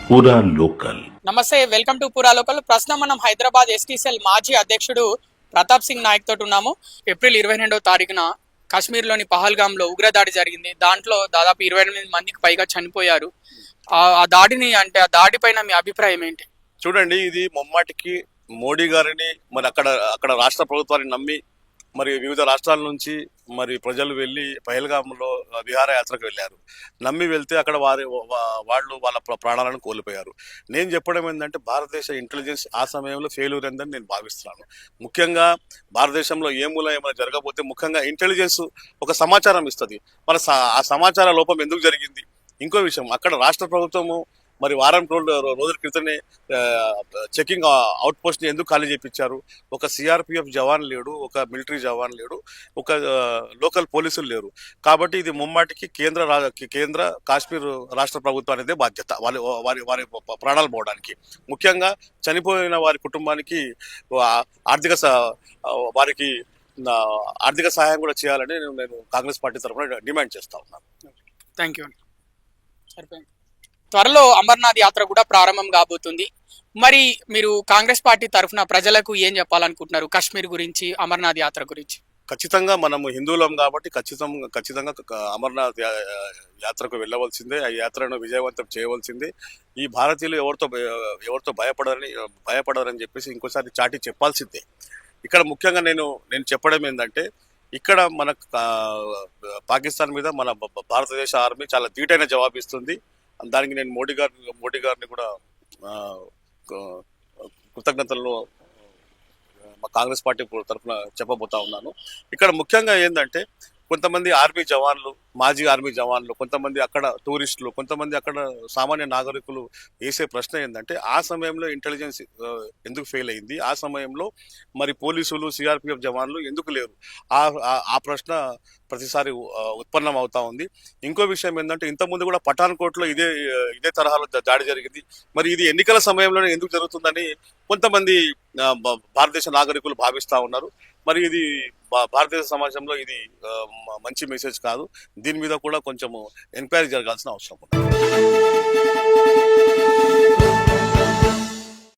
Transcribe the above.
పూరా లోకల్. నమస్తే, welcome to పూరా లోకల్. ప్రస్తుతం మనం హైదరాబాద్ ఎస్టీసీఎల్ మాజీ అధ్యక్షుడు ప్రతాప్ సింగ్ నాయక్ తోటి ఉన్నాము. ఏప్రిల్ 22వ తారీఖున కాశ్మీర్లోని పహల్గామ్లో ఉగ్రదాడి జరిగింది. దాంట్లో దాదాపు 28 మందికి పైగా చనిపోయారు. ఆ దాడిని ఆ దాడి పైన మీ అభిప్రాయం ఏంటి? చూడండి, ఇది ముమ్మాటికి మోడీ గారిని మరి అక్కడ రాష్ట్ర ప్రభుత్వాన్ని నమ్మి మరి వివిధ రాష్ట్రాల నుంచి మరి ప్రజలు వెళ్ళి పహల్గామ్లో విహారయాత్రకు వెళ్ళారు. నమ్మి వెళ్తే అక్కడ వాళ్ళు వాళ్ళ ప్రాణాలను కోల్పోయారు. నేను చెప్పడం ఏంటంటే భారతదేశ ఇంటెలిజెన్స్ ఆ సమయంలో ఫెయిల్యూర్ అయిందని నేను భావిస్తున్నాను. ముఖ్యంగా భారతదేశంలో ఏ మూల ఏమైనా జరగబోతే ముఖ్యంగా ఇంటెలిజెన్స్ ఒక సమాచారం ఇస్తుంది. మరి ఆ సమాచార లోపం ఎందుకు జరిగింది? ఇంకో విషయం, అక్కడ రాష్ట్ర ప్రభుత్వము మరి వారం రోజుల క్రితమే చెకింగ్ అవుట్ పోస్ట్ ని ఎందుకు ఖాళీ చేయించారు? ఒక సిఆర్పిఎఫ్ జవాన్ లేడు, ఒక మిలిటరీ జవాన్ లేడు, ఒక లోకల్ పోలీసులు లేరు. కాబట్టి ఇది ముమ్మాటికి కేంద్ర కాశ్మీర్ రాష్ట్ర ప్రభుత్వానిదే బాధ్యత వారి వారి ప్రాణాలు పోవడానికి. ముఖ్యంగా చనిపోయిన వారి కుటుంబానికి వారికి ఆర్థిక సహాయం కూడా చేయాలని నేను కాంగ్రెస్ పార్టీ తరఫున డిమాండ్ చేస్తా ఉన్నాను. Thank you. సరిపోయింది. త్వరలో అమర్నాథ్ యాత్ర కూడా ప్రారంభం కాబోతుంది. మరి మీరు కాంగ్రెస్ పార్టీ తరఫున ప్రజలకు ఏం చెప్పాలనుకుంటున్నారు కాశ్మీర్ గురించి, అమర్నాథ్ యాత్ర గురించి? ఖచ్చితంగా మనము హిందువులం కాబట్టి ఖచ్చితంగా అమర్నాథ్ యాత్రకు వెళ్ళవలసిందే. ఆ యాత్రను విజయవంతం చేయవలసిందే. ఈ భారతీయులు ఎవరితో భయపడరని చెప్పేసి ఇంకోసారి చాటి చెప్పాల్సిందే. ఇక్కడ ముఖ్యంగా నేను చెప్పడం ఏంటంటే, ఇక్కడ మన పాకిస్తాన్ మీద మన భారతదేశ ఆర్మీ చాలా ధీటైన జవాబు ఇస్తుంది. దానికి నేను మోడీ గారిని కూడా కృతజ్ఞతలు మా కాంగ్రెస్ పార్టీ తరఫున చెప్పబోతా ఉన్నాను. ఇక్కడ ముఖ్యంగా ఏంటంటే, కొంతమంది ఆర్మీ జవాన్లు, మాజీ ఆర్మీ జవాన్లు, కొంతమంది అక్కడ టూరిస్టులు, కొంతమంది అక్కడ సామాన్య నాగరికులు వేసే ప్రశ్న ఏంటంటే, ఆ సమయంలో ఇంటెలిజెన్స్ ఎందుకు ఫెయిల్ అయింది? ఆ సమయంలో మరి పోలీసులు, సిఆర్పిఎఫ్ జవాన్లు ఎందుకు లేరు? ఆ ప్రశ్న ప్రతిసారి ఉత్పన్నం అవుతా ఉంది. ఇంకో విషయం ఏంటంటే, ఇంతకుముందు కూడా పఠాన్కోట్లో ఇదే తరహాలో దాడి జరిగింది. మరి ఇది ఎన్నికల సమయంలోనే ఎందుకు జరుగుతుందని కొంతమంది భారతదేశ నాగరికులు భావిస్తూ ఉన్నారు. మరి ఇది భారతదేశ సమాజంలో ఇది మంచి మెసేజ్ కాదు. దీని మీద కూడా కొంచెము ఎంక్వైరీ జరగాల్సిన అవసరం ఉంది.